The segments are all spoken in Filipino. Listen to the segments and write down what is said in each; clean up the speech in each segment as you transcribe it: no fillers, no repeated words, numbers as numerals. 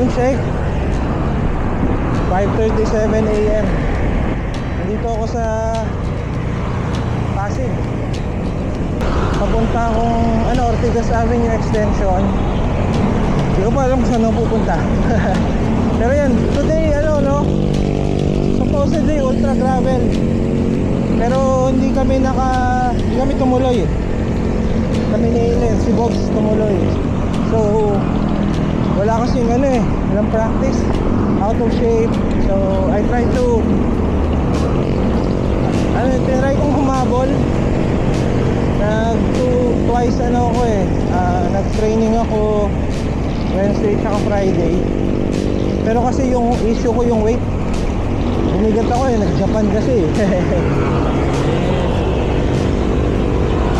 time check 5:37 AM. Nandito ako sa Pasig. Papunta akong Ortigas Avenue Extension. Hindi ko pa alam kung saan ako pupunta. Pero yan, today supposedly ultra gravel. Pero hindi kami tumuloy. Kami ni si Box tumuloy. So wala kasing walang practice, out of shape. So I try to tinry kong humabol. Twice nag-training ako Wednesday tsaka Friday. Pero kasi yung issue ko yung weight. Bumigat ako nag-Japan kasi.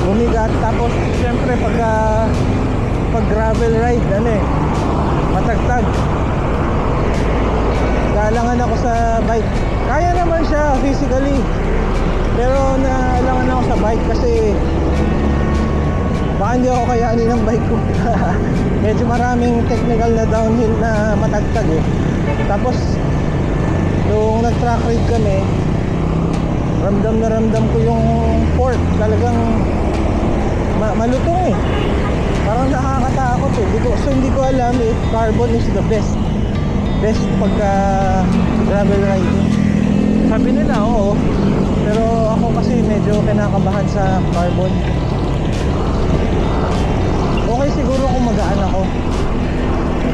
Bumigat, tapos syempre pag gravel ride matagtag. Galangan ako sa bike. Kaya naman siya physically, pero naalangan ako sa bike kasi baka hindi ako kayanin ng bike ko. Medyo maraming technical na downhill na matagtag Tapos nung nag-track ride kami, ramdam ko yung fork. Talagang malutong parang nakakatakot So hindi ko alam if carbon is the best pagka gravel riding. Sabi nila oo, pero ako kasi medyo kinakabahan sa carbon. Okay siguro kung magaan ako.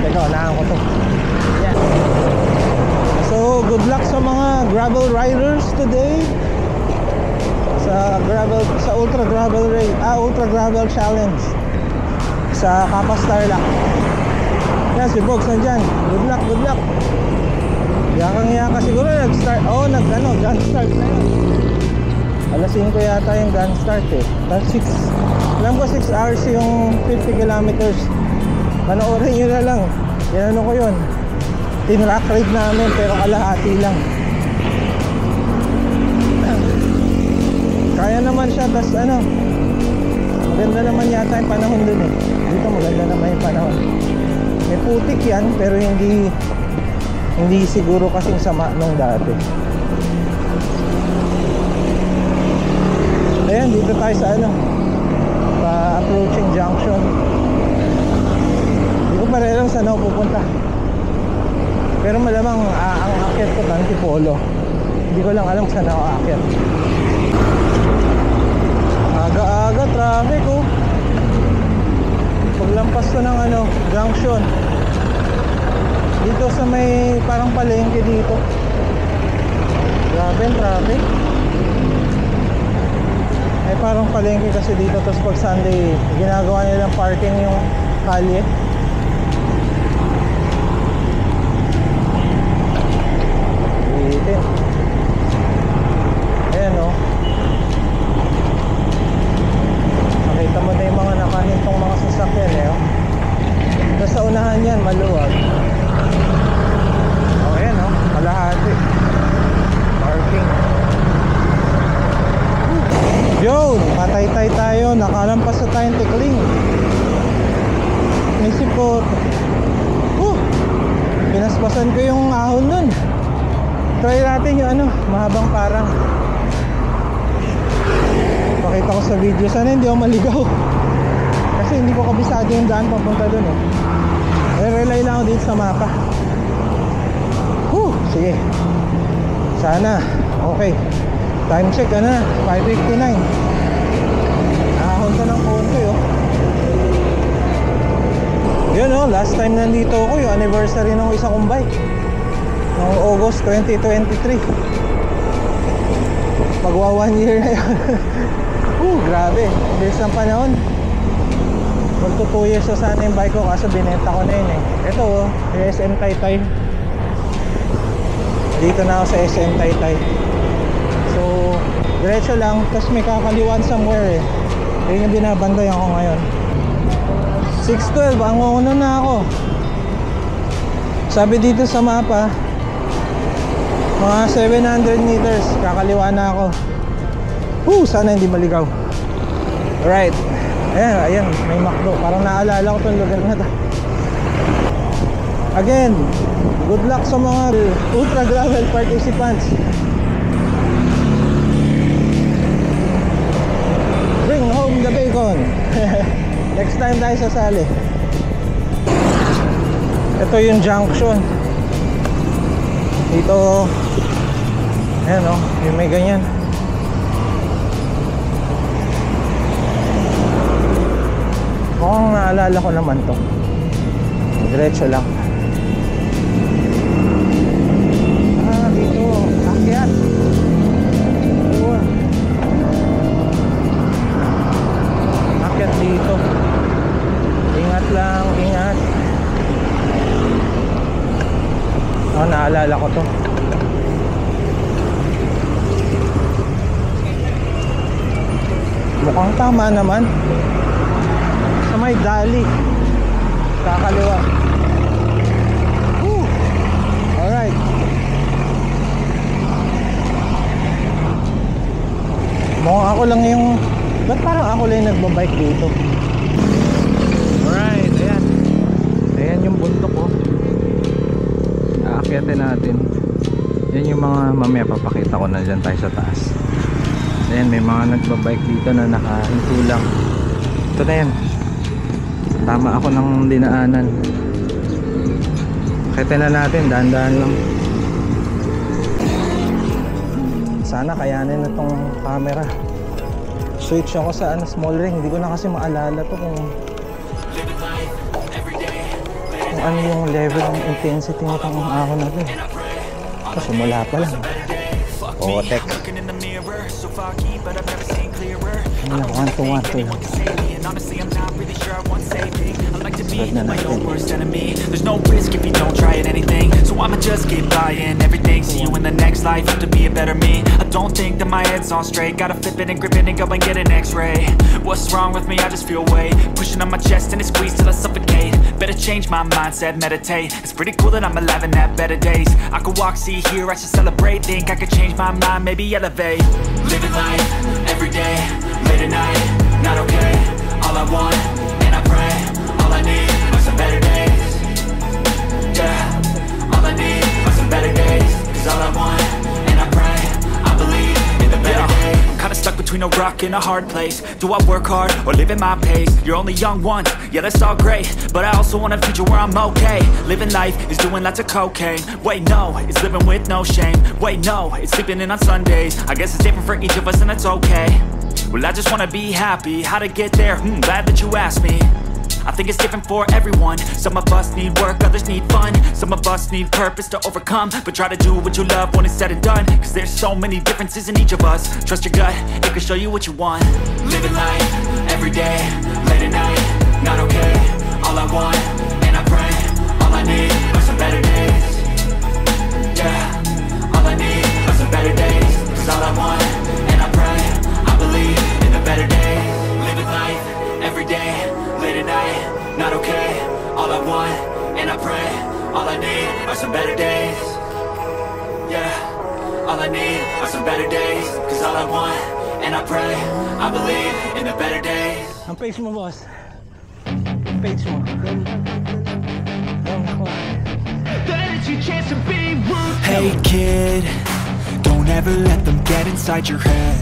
Teka, unahan ko to. Yeah. So good luck sa mga gravel riders today sa ultra gravel challenge sa Kapas Tarlac. Yan si Bogs nandyan. Good luck. Yakang siguro nag-start. Gun start na yun. Alas 5 yata yung gun start That's 6. Alam ko 6 hours yung 50 kilometers. Panoorin nyo na lang. Yan ko yun. Tinrack ride namin pero kalahati lang. Kaya naman siya. Tas maganda naman yata yung panahon dun Dito maganda naman yung panahon. May putik yan pero hindi siguro kasing sama nung dati. Ayan, dito tayo sa approaching junction. Hindi ko pa rin alam saan ako pupunta, pero malamang ang aakyat ko Antipolo. Hindi ko lang alam saan ako aakyat. Aga-aga traffic paglampas ko ng junction dito sa may parang palengke dito. Grabe ang traffic. May parang palengke kasi dito, tapos pag Sunday ginagawa nilang parking yung kalye. Ayan nakita mo na yung mga nakahintong mga sasakyan Tapos sa unahan yan maluwag. Ayan kalahati parking. Yun, patay-tay tayo. Nakalampas na tayong Tikling. Naisip ko pinaspasan ko yung ahon nun. Try natin yung mahabang parang. Pakita ko sa video. Sana hindi ako maligaw kasi hindi ko kabisado yung daan papunta dun rely lang ako dito sa mapa. Sige, sana okay. Time check 5:59. Ahon ka ng konti Yun last time nandito ako yung anniversary ng isa kong bike noong August 2023. Magwa 1 year na yun. Grabe, bilis ng panahon. Magto 2 years na sana yung bike ko, kaso binenta ko na yun Ito SM Taytay. Dito na ako sa SM Taytay. So diretso lang, tapos may kakaliwan somewhere Yun yung binabandayan ko ngayon. 6:12, ang una na ako. Sabi dito sa mapa mga 700 meters kakaliwa na ako. Sana hindi maligaw. Alright. Ayan, may McDo. Parang naalala ko itong lugar na to. Again, good luck sa mga ultra gravel participants. Bring home the bacon. Next time tayo sasali. Ito yung junction. Dito, ayan o, yung may ganyan. Mukhang naalala ko naman to. Diretso lang. Ah, dito, akyat. Ayun. Akyat dito. Ingat lang, ingat. Oh, naalala ko to. Mukhang tama naman. Sa may dali. Kakaliwa. Alright. Mukhang ako lang yung... Ba't parang ako lang yung nagbabike dito? Alright, ayan. Ayan yung bundok ko. Aakyatin natin. Yan yung mga mamaya papakita ko na dyan tayo sa taas. Ayan, may mga nagbabike dito na nakahinto lang. Ito na yan. Tama ako ng dinaanan. Aakyatin na natin, dahan-dahan lang. Sana kayanin na tong camera. Switch ako sa small ring. Hindi ko na kasi maalala to kung ano yung level ng intensity nitong ahon na to. Kasi mula pa lang. Otek. Ano na, 1 to 1 to. Sunod na natin. There's no risk if you don't try at anything, so I'ma just keep buying everything. See you in the next life, have to be a better me. I don't think that my head's on straight. Gotta flip it and grip it and go and get an x-ray. What's wrong with me? I just feel weight pushing on my chest and it squeezes till I suffocate. Better change my mindset, meditate. It's pretty cool that I'm alive and have better days. I could walk, see, hear, I should celebrate. Think I could change my mind, maybe elevate. Living life, everyday, late at night, not okay. All I want, and I pray, all I need are some better days. Yeah, all I need are some better days. Cause all I want, and I pray, I believe in the better days. Kinda stuck between a rock and a hard place. Do I work hard or live at my pace? You're only young once, yeah that's all great, but I also want a future where I'm okay. Living life is doing lots of cocaine. Wait no, it's living with no shame. Wait no, it's sleeping in on Sundays. I guess it's different for each of us and that's okay. Well I just wanna be happy, how to get there? Glad that you asked me. I think it's different for everyone. Some of us need work, others need fun. Some of us need purpose to overcome. But try to do what you love when it's said and done. Cause there's so many differences in each of us. Trust your gut, it can show you what you want. Living life, everyday, late at night, not okay. All I want, and I pray, all I need are some better days. Yeah, all I need are some better days. Cause all I want, and I pray, I believe in the better days. Living life, everyday, late at night, not okay. All I want, and I pray, all I need are some better days. Yeah, all I need are some better days. Cause all I want, and I pray, I believe in the better days. Ang page mo, boss. Ang page mo. Hey kid, don't ever let them get inside your head.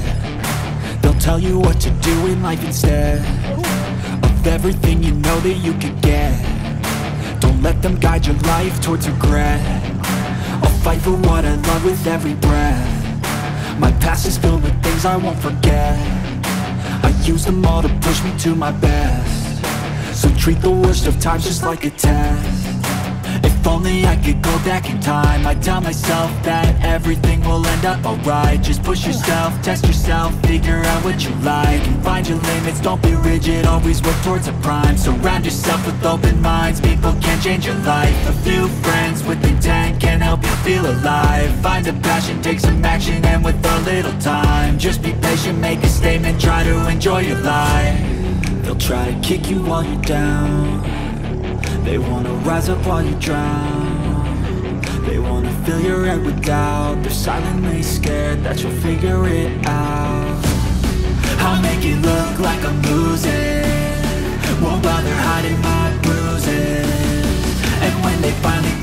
They'll tell you what to do in life instead of everything you know that you could get. Don't let them guide your life towards regret. I'll fight for what I love with every breath. My past is filled with things I won't forget. I use them all to push me to my best. So treat the worst of times just like a test. If only I could go back in time, I'd tell myself that everything will end up alright. Just push yourself, test yourself, figure out what you like, and find your limits, don't be rigid, always work towards a prime. Surround yourself with open minds, people can change your life. A few friends with intent can help you feel alive. Find a passion, take some action, and with a little time, just be patient, make a statement, try to enjoy your life. They'll try to kick you while you're down. They wanna rise up while you drown. They wanna fill your head with doubt. They're silently scared that you'll figure it out. I'll make it look like I'm losing, won't bother hiding my bruises. And when they finally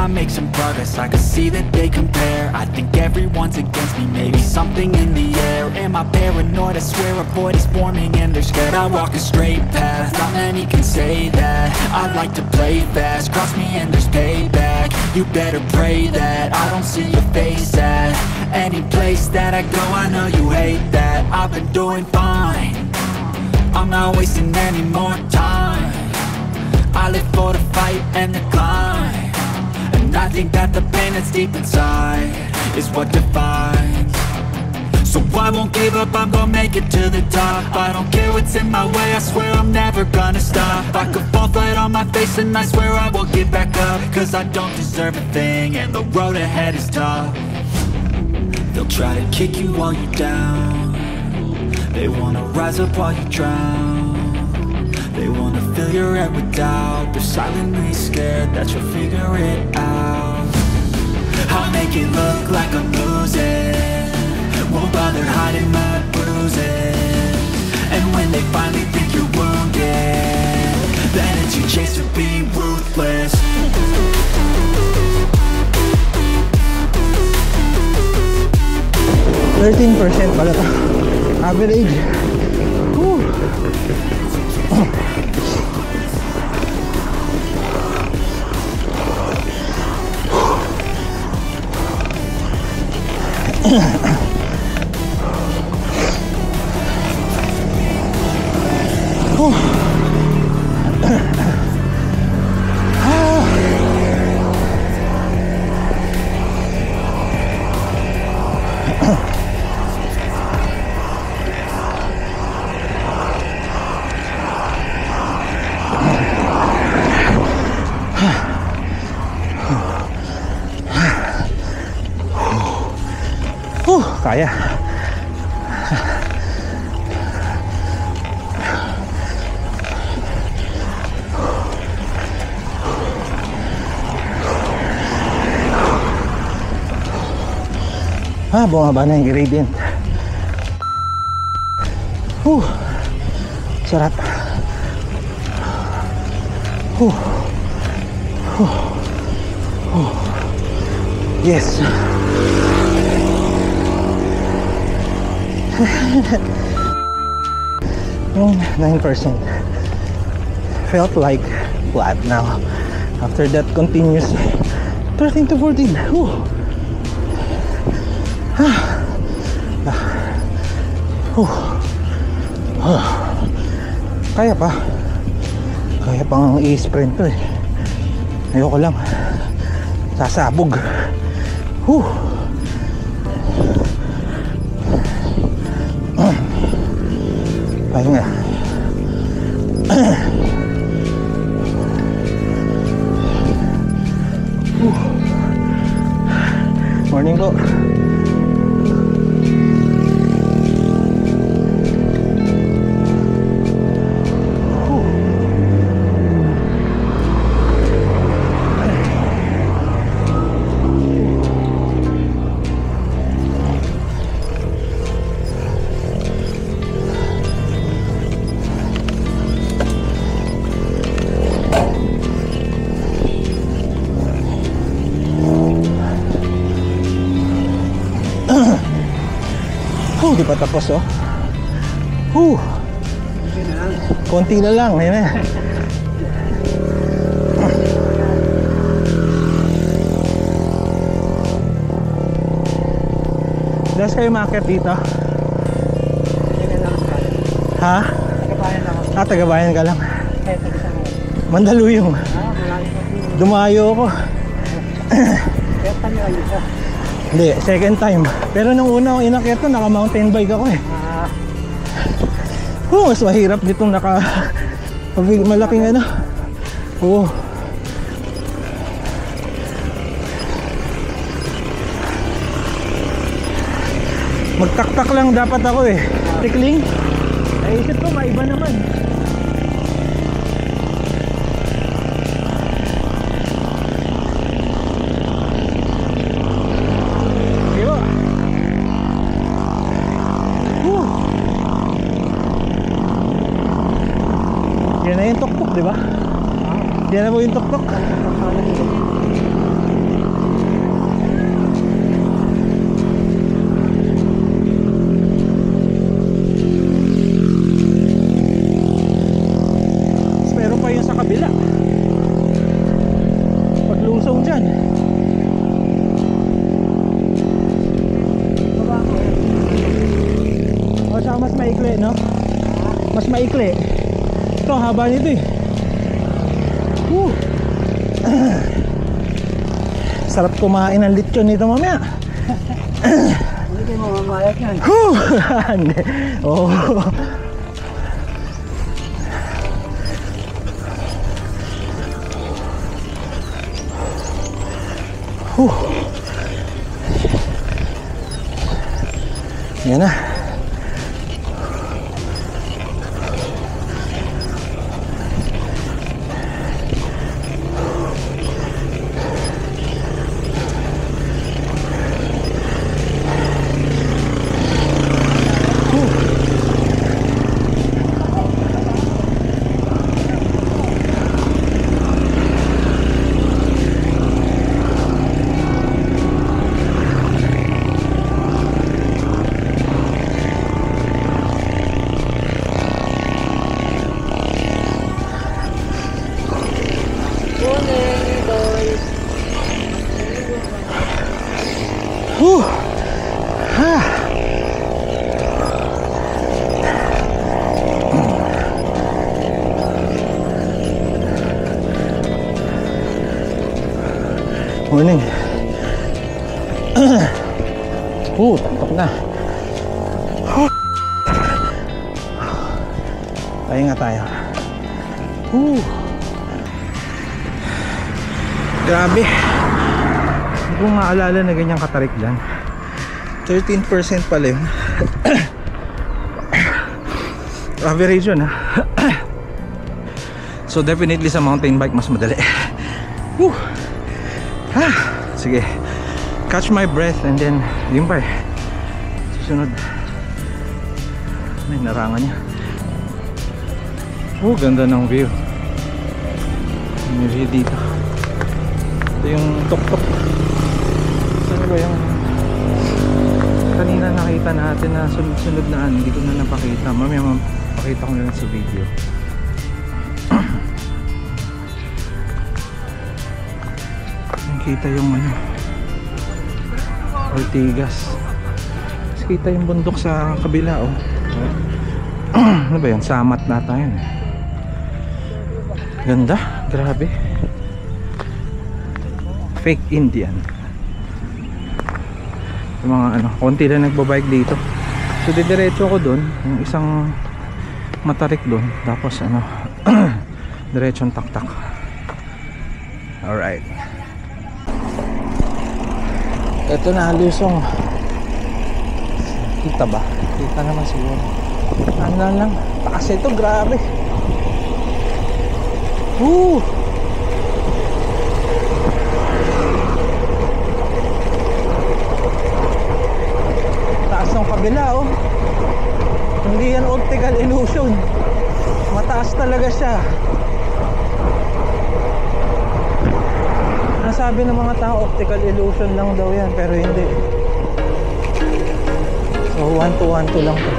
I make some progress, I can see that they compare. I think everyone's against me, maybe something in the air. Am I paranoid? I swear a void is forming and they're scared. I walk a straight path, not many can say that. I like to play fast, cross me and there's payback. You better pray that I don't see your face at any place that I go. I know you hate that. I've been doing fine, I'm not wasting any more time. I live for the fight and the climb, and I think that the pain that's deep inside is what defines. So I won't give up, I'm gonna make it to the top. I don't care what's in my way, I swear I'm never gonna stop. I could fall flat on my face and I swear I will get back up, cause I don't deserve a thing and the road ahead is tough. They'll try to kick you while you're down, they wanna rise up while you drown. They wanna fill your head with doubt, they're silently scared that you'll figure it out. I'll make it look like I'm losing, won't bother hiding my bruises. And when they finally think you're wounded, then it's your chance to be ruthless. 13% pala to. Average. Whew. Kaya. Bumaba na yung gradient. Sarap. Yes. Yung 9% felt like flat now after that continuous 13 to 14. Kaya pang i-sprint to eh. Ayoko lang sasabog. Pahinga. Morning po. Di pa tapos konti na lang. Ayun na. Das kayo market dito? Ha? Tagabayan lang ako. Tagabayan ka lang. Mandaluyong. Dumayo ako. Hindi, second time. Pero nung una akong inakyat ko, naka mountain bike ako eh. Mas mahirap ditong naka malaking ano. Magtaktak lang dapat ako eh. Tikling. Naisip ko maiba naman. Yan na yung tuktok, di ba? Yan na po yung tuktok. mas maikli. Ito haba nito eh. Sarap kumain ng lechon nito mamaya. Hindi kayo mamamayag yan. Hindi. Oh. Yan na. Morning. Tutok na. Tayo nga tayo. Grabe. Hindi ko maalala na ganyang katarik dyan. 13% pala yun. Average yun ha. So definitely sa mountain bike mas madali. Sige, catch my breath and then yun pa eh, susunod. May narangan niya. Ganda ng view. Yung view dito. Ito yung tok-tok. Saan ba yung kanina nakita natin na sunod-sunod na hindi ko na napakita. Mamaya mapakita ko na lang sa video. Kita yung ano, Ortigas. Tapos kita yung bundok sa kabila oh. Ano ba yun? Samat na tayo eh. Ganda, grabe. Fake Indian. Yung mga ano, konti lang nagbabike dito. So didiretso ko dun, yung isang matarik dun. Tapos ano, diretsong tak-tak. Alright. Ito na lusong. Kita ba? Kita naman siguro. Ano lang, taas ito, grabe. Taas ng kabila oh. Hindi yan optical illusion. Mataas talaga siya. Nasabi ng mga tao optical illusion lang daw yan, pero hindi. So 1-2-1-2 lang to.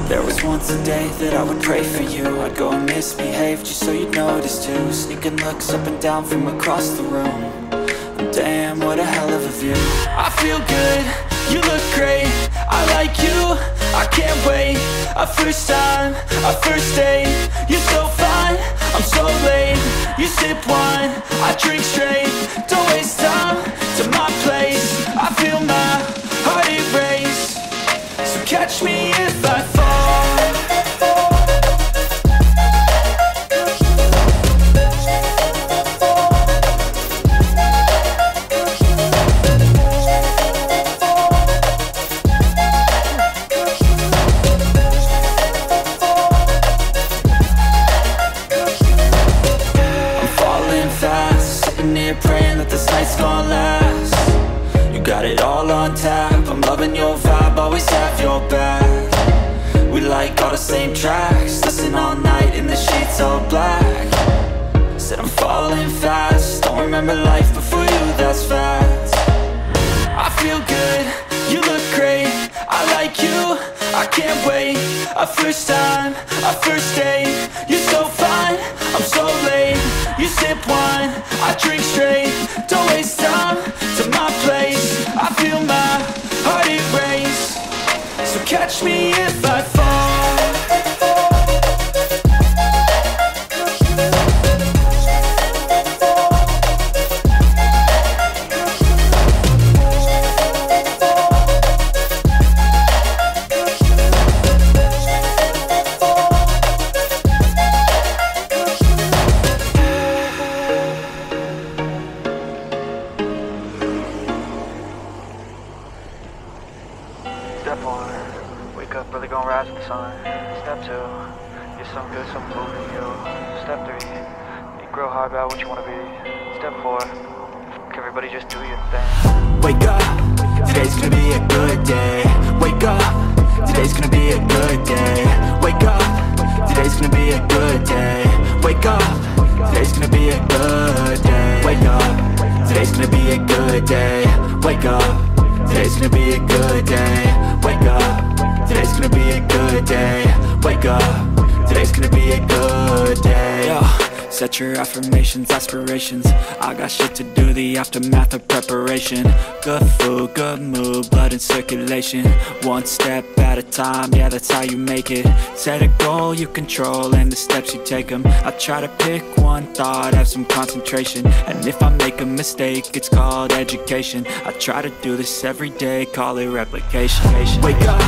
There was once a day that I would pray for you. I'd go and misbehave just so you'd notice too. Sneaking looks up and down from across the room. Damn, what a hell of a view. I feel good, you look great, I like you, I can't wait. A first time, a first date. You're so fine, I'm so late. You sip wine, I drink straight. Don't waste time to my place. I feel my heart erase. So catch me if I fall. Praying that this night's gonna last. You got it all on tap, I'm loving your vibe, always have your back. We like all the same tracks, listen all night in the sheets all black. Said I'm falling fast, don't remember life before you, that's facts. I feel good, you look great, I like you, I can't wait. A first time, a first date. You're so fine, I'm so late. You sip wine, I drink straight. Don't waste time to my place. I feel my catch me if I fall. Step 1, wake up, really gonna rise with the sun. Step 2, get some good, some food in you. Step 3, think real hard about what you wanna be. Step 4, everybody just do your thing. Wake up, today's gonna be a good day. Wake up, today's gonna be a good day. Wake up, today's gonna be a good day. Wake up, today's gonna be a good day. Wake up, today's gonna be a good day. Wake up, today's gonna be a good day. Wake up, today's gonna be a good day. Wake up, today's gonna be a good day. Yo, set your affirmations, aspirations. I got shit to do, the aftermath of preparation. Good food, good mood, blood in circulation. One step at a time, yeah, that's how you make it. Set a goal you control and the steps you take them. I try to pick one thought, have some concentration. And if I make a mistake, it's called education. I try to do this every day, call it replication. Wake up,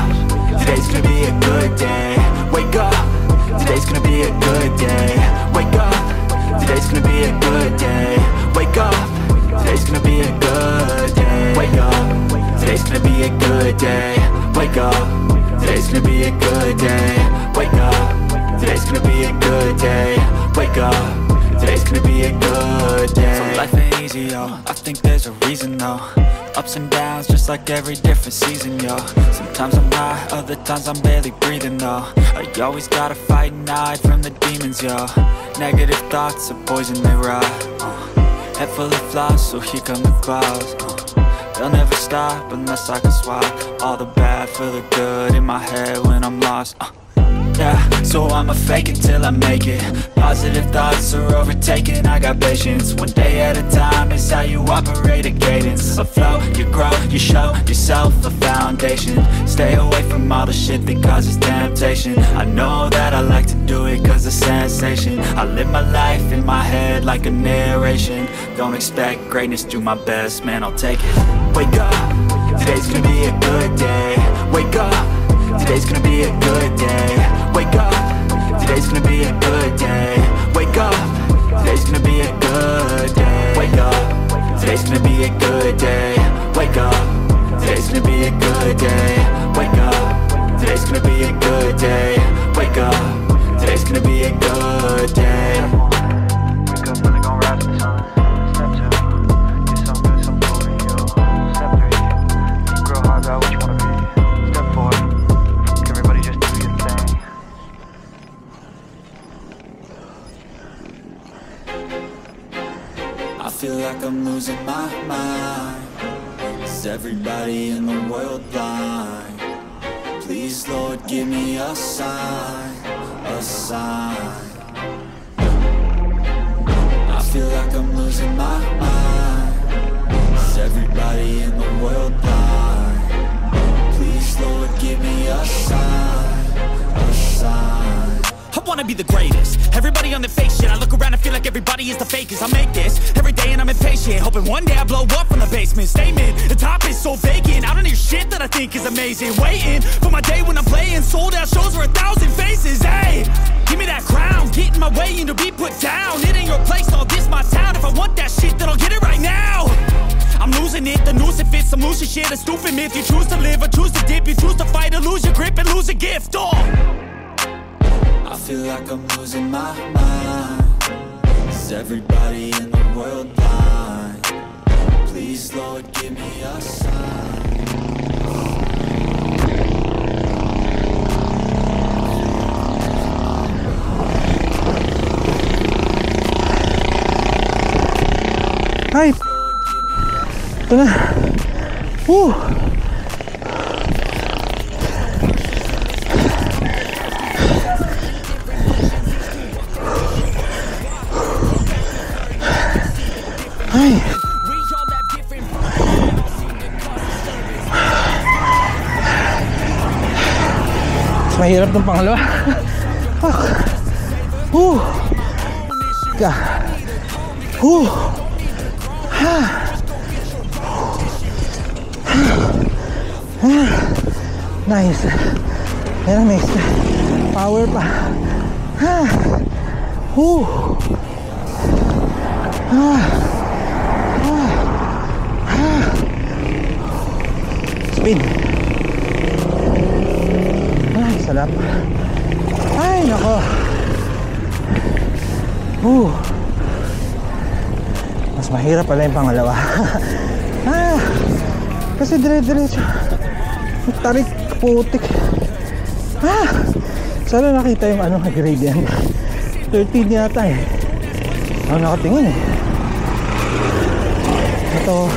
today's gonna be a good day. Wake up, today's gonna be a good day. Wake up, today's gonna be a good day. Wake up, today's gonna be a good day. Wake up, today's gonna be a good day. Wake up, today's gonna be a good day. Wake up, today's gonna be a good day. Wake up, today's gonna be a good day. So life ain't easy, yo, I think there's a reason though. Ups and downs, just like every different season, yo. Sometimes I'm high, other times I'm barely breathing, though. You always gotta fight and hide from the demons, yo. Negative thoughts are poison, they rot. Head full of flies, so here come the clouds. They'll never stop unless I can swap all the bad for the good in my head when I'm lost. Yeah, so I'ma fake it till I make it. Positive thoughts are overtaken, I got patience. One day at a time is how you operate a cadence. A flow, you grow, you show yourself a foundation. Stay away from all the shit that causes temptation. I know that I like to do it cause it's sensation. I live my life in my head like a narration. Don't expect greatness, do my best, man, I'll take it. Wake up, today's gonna be a good day. Wake up, today's gonna be a good day. Wake up, today's gonna be a good day. Wake up, today's gonna be a good day. Wake up, today's gonna be a good day. Wake up, today's gonna be a good day. Wake up, today's gonna be a good day. Wake up, today's gonna be a good day. Wake up, really gonna rise with the sun. Step 2, get some good, some food in you. Step 3, think real hard about what you wanna be. Step 4, everybody just do your thing. I feel like I'm losing my mind. Is everybody in the world blind? Please, Lord, give me a sign, a sign. I feel like I'm losing my mind. Is everybody in the world blind? Please, Lord, give me a sign, a sign. I wanna be the greatest. Everybody on the fake shit. I look around and feel like everybody is the fakest. I make this every day and I'm impatient, hoping one day I blow up from the basement. Statement, the top is so vacant. I don't hear shit that I think is amazing. Waiting for my day when I'm playing sold out shows for 1,000 faces. Hey, give me that crown, get in my way and to be put down. It ain't your place, all this my town. If I want that shit, then I'll get it right now. I'm losing it, the noose it fits. I'm losing shit, a stupid myth. You choose to live or choose to dip. You choose to fight or lose your grip and lose a gift. I feel like I'm losing my mind. Is everybody in the world blind? Please, Lord, give me a sign. Ay, ito na. Woo! Ay. mahirap ng pangalawa. Fuck. Ka. Ha. Nice. Ayan, may power pa. Speed. Sarap. Ay, nako. Mas mahirap pala yung pangalawa. Kasi dire-diretso. Tarik, putik. Sana nakita yung ano, gradient. 13 yata eh. Ako nakatingin eh. Ito.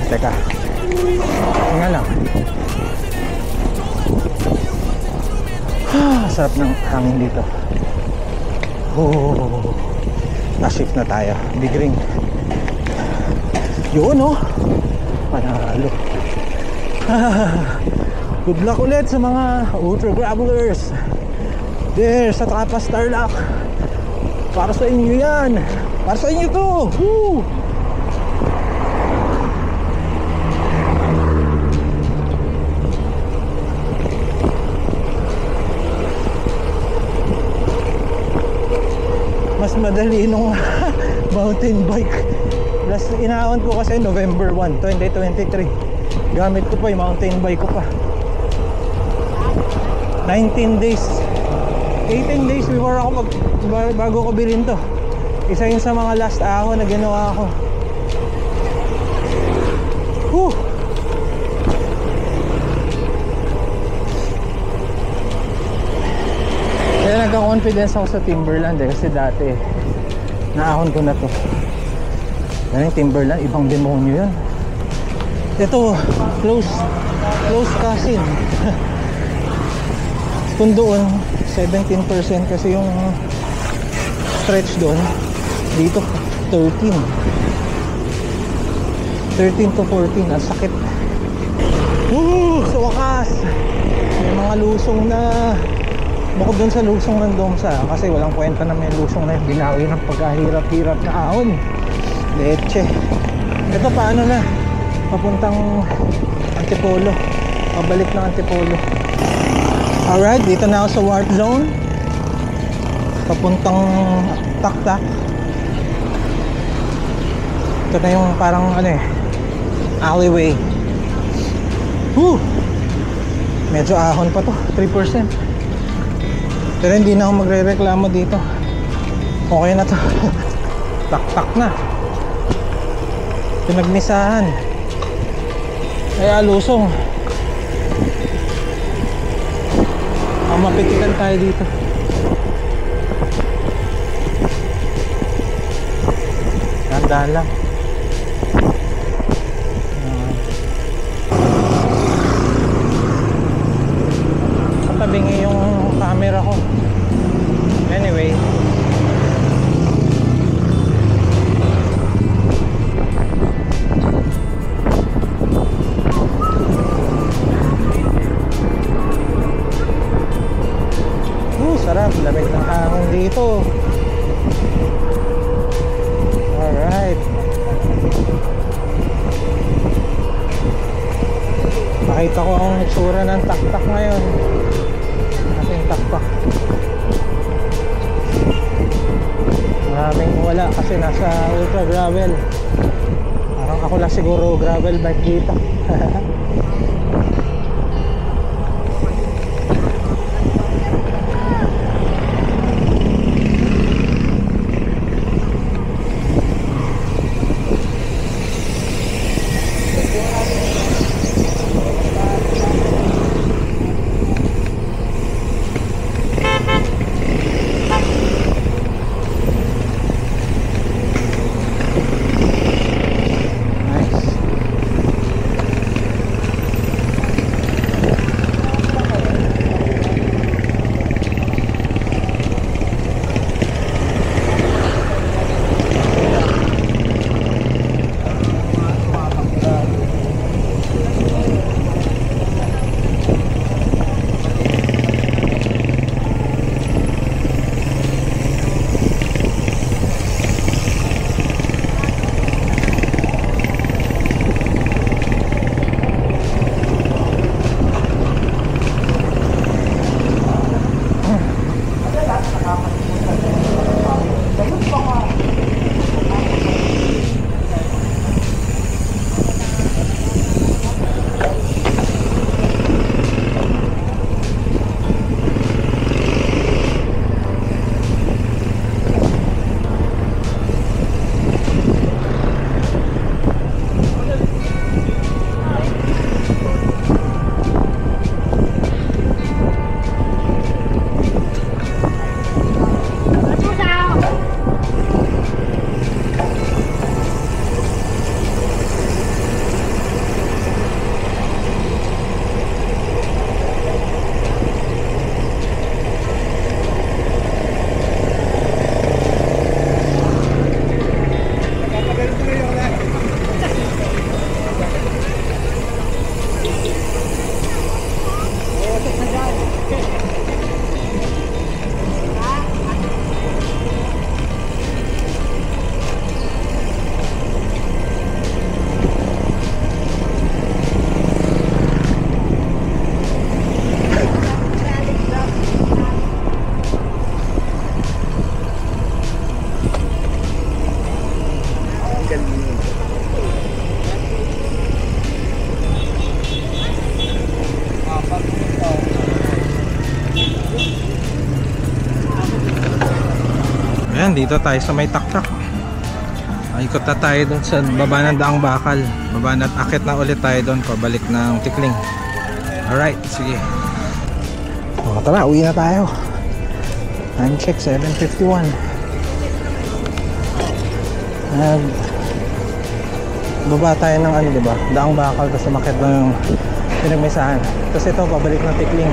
Teka. Nga lang. Sarap ng hangin dito. Na-shift na tayo. Big ring. Yun oh. Panalo. Good luck ulit sa mga ultra gravelers there sa Trapas Tarlac. Para sa inyo yan. Para sa inyo to. Mas madali nung mountain bike. Plus inaon ko kasi November 1, 2023. Gamit ko pa yung mountain bike ko pa. 19 days 18 days before ako bago ko bilhin to. Isa yun sa mga last ahon na ginawa ko. Kaya nagka-confidence ako sa Timberland eh. Kasi dati naahon ko na to. Yan yung Timberland, ibang demonyo yun. Ito, close cousin. Kung doon 17% kasi yung stretch doon, dito 13 to 14. Ang sakit. Sa wakas may mga lusong na bukod dun sa lusong ng Domsa, kasi walang kwenta na may lusong na yung binawi ng pagkahirap-hirap na ahon. Leche. Ito paano na papuntang Antipolo, pabalik ng Antipolo. Alright, dito na ako sa Wart Zone, papuntang Taktak. Ito na yung parang ano eh, alleyway. Medyo ahon pa to, 3%. Pero hindi na ako magre-reklamo dito. Okay na to. Taktak na. Pinagmisahan. Kaya lusong. Mapitikan tayo dito. Dahan-dahan lang. Patabingi yung camera ko. Anyway, sarap, lamig ng hangin dito. Alright, pakita ko ang itsura ng Taktak ngayon. Ating Taktak, maraming wala kasi nasa ultra gravel. Parang ako lang siguro gravel bike dito. Ayan, dito tayo sa may taktak. Ikot na tayo dun sa baba ng Daang Bakal. Baba na, akit na ulit tayo dun, pabalik ng Tikling. Alright, sige. Tara, uwi na tayo. Time check, 7:51. Baba tayo ng ano, diba? Daang Bakal, tapos umakit ng Pinagmesahan. Tapos ito, pabalik ng Tikling.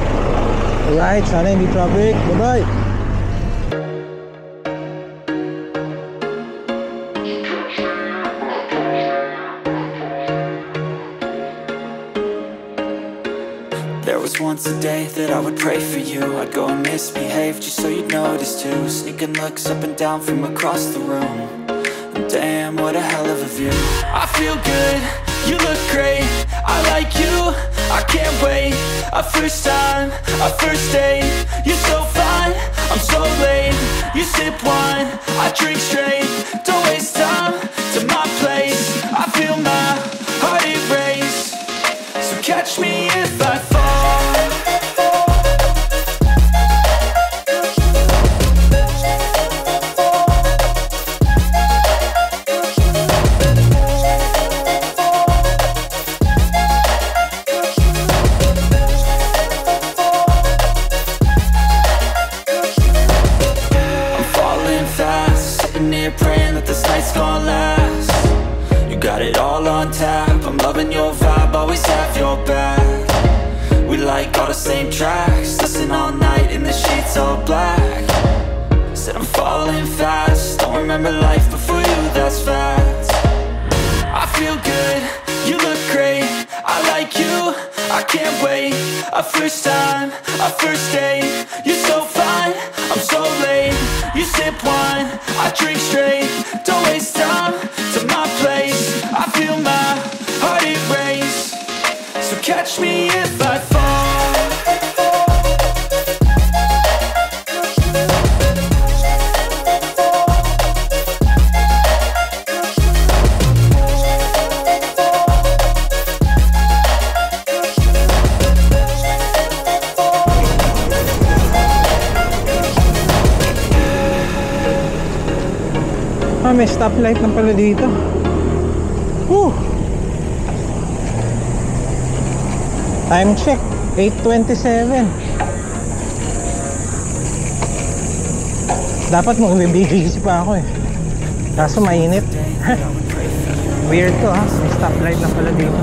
Alright, sana hindi traffic. Bye-bye! There was once a day that I would pray for you. I'd go and misbehave just so you'd notice too. Sneaking looks up and down from across the room. And damn, what a hell of a view. I feel good, you look great, I like you, I can't wait. A first time, a first date. You're so fine, I'm so late. You sip wine, I drink straight. Don't waste time to my place. I feel my heart erase. So catch me if I fall. Praying that this night's gonna last. You got it all on tap, I'm loving your vibe, always have your back. We like all the same tracks, listen all night in the sheets all black. Said I'm falling fast, don't remember life before you, that's facts. I feel good, you look great, I like you, I can't wait. A first time, a first date. You're so fine, I'm so late. You sip wine, I drink straight. Don't waste time to my place. I feel my heart erase. So catch me if I fall. May stoplight na pala dito. Woo! Time check, 8:27. Dapat mag-BGC pa ako eh. Kaso mainit. Weird to ha. May stoplight na pala dito.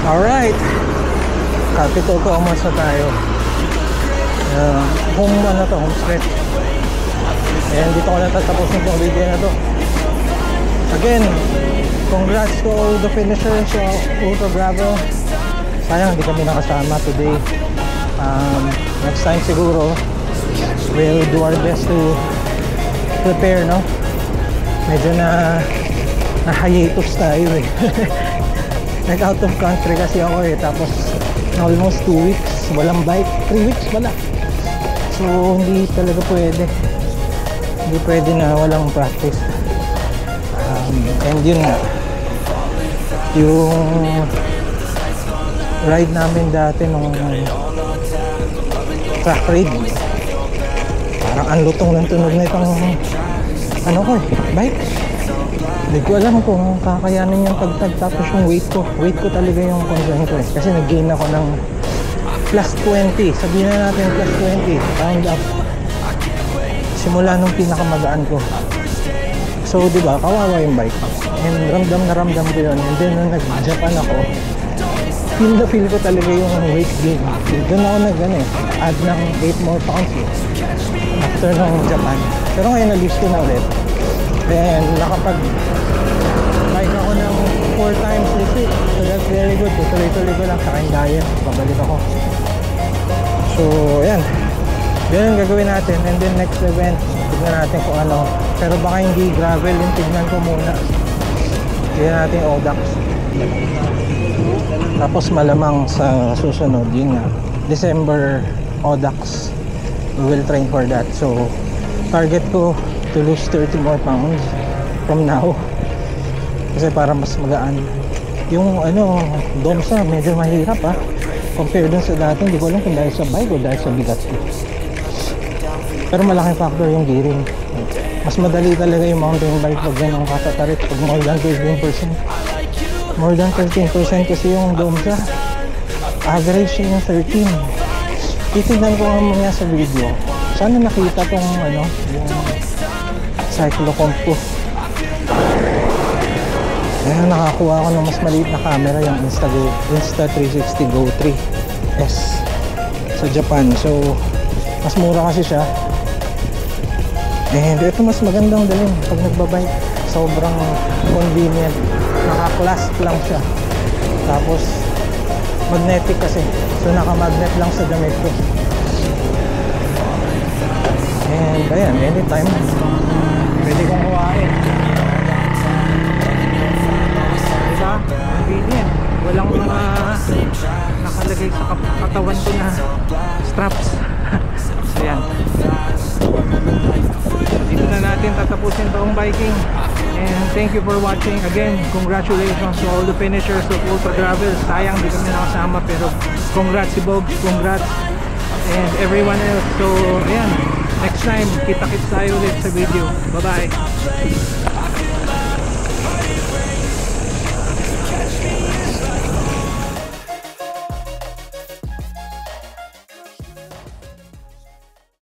Alright. Capitol Commerce na tayo. Home ano to, home stretch. Ayan, dito ko natatapusin itong video na to. Again, congrats to all the finishers sa Ultra Gravel. Sayang hindi kami nakasama today. Next time siguro we'll do our best to prepare, no? Medyo na hiatus tayo eh. Like out of country kasi ako eh. Tapos almost 2 weeks walang bike. 3 weeks wala. So hindi talaga pwede. Hindi pwede na walang practice. And yun nga, yung ride namin dati nung track raid, parang anlutong ng tunog na itong ano ko eh, bike. Hindi ko alam kung kakayanin yung pagtag. Tapos yung weight ko talaga yung concern ko eh, kasi nag-gain ako ng plus 20. Sabihin na natin plus 20 round up simula nung pinakamagaan ko. So diba, kawawa yung bike. And ramdam ko yun. And then nung nag-Japan ako, feel ko talaga yung weight gain. Doon ako add ng 8 more pounds eh, after nung Japan. Pero ngayon na-lose ko na ulit. Then nakapag-bike ako ng 4 times this week. So that's very good. Tuloy-tuloy ko lang sa aking diet. Pabalik ako. So ayan, ganun gagawin natin. And then next event, tignan natin kung ano. Pero baka hindi gravel yung tignan ko muna. Tignan natin Audax. Tapos malamang sa susunod, yun nga, December Audax. We will train for that. So target ko to lose 30 more pounds from now. Kasi para mas magaan. Yung DOMSA medyo mahirap ha. Compare dun sa dati, hindi ko alam kung dahil sa bike o dahil sa bigat ko. Pero malaking factor yung gearing. Mas madali talaga yung mountain bike pag ganun katatarit, pag more than 13%. More than 13% kasi yung dome siya. Average yung 13. Titignan ko nga mga sa video. Sana nakita tong ano, yung cyclocomp ko. Ayan, nakakuha ko ng mas maliit na camera, yung Insta360 Go 3S sa Japan. So mas mura kasi siya. And ito mas magandang dalhin pag nagbabike. Sobrang convenient. Naka-clasp lang siya. Tapos magnetic kasi. So naka-magnet lang sa damit ko. And ayan, anytime pwede kong kuhain. Diba? Convenient. Walang mga nakalagay sa katawan ko na straps. So yan. Dito na natin tatapusin tong biking. And thank you for watching. Again, congratulations to all the finishers of Ultra Gravel. Sayang di kami nakasama, pero congrats si Bob, congrats, and everyone else. So ayan, next time kita-kits tayo ulit sa video. Bye bye.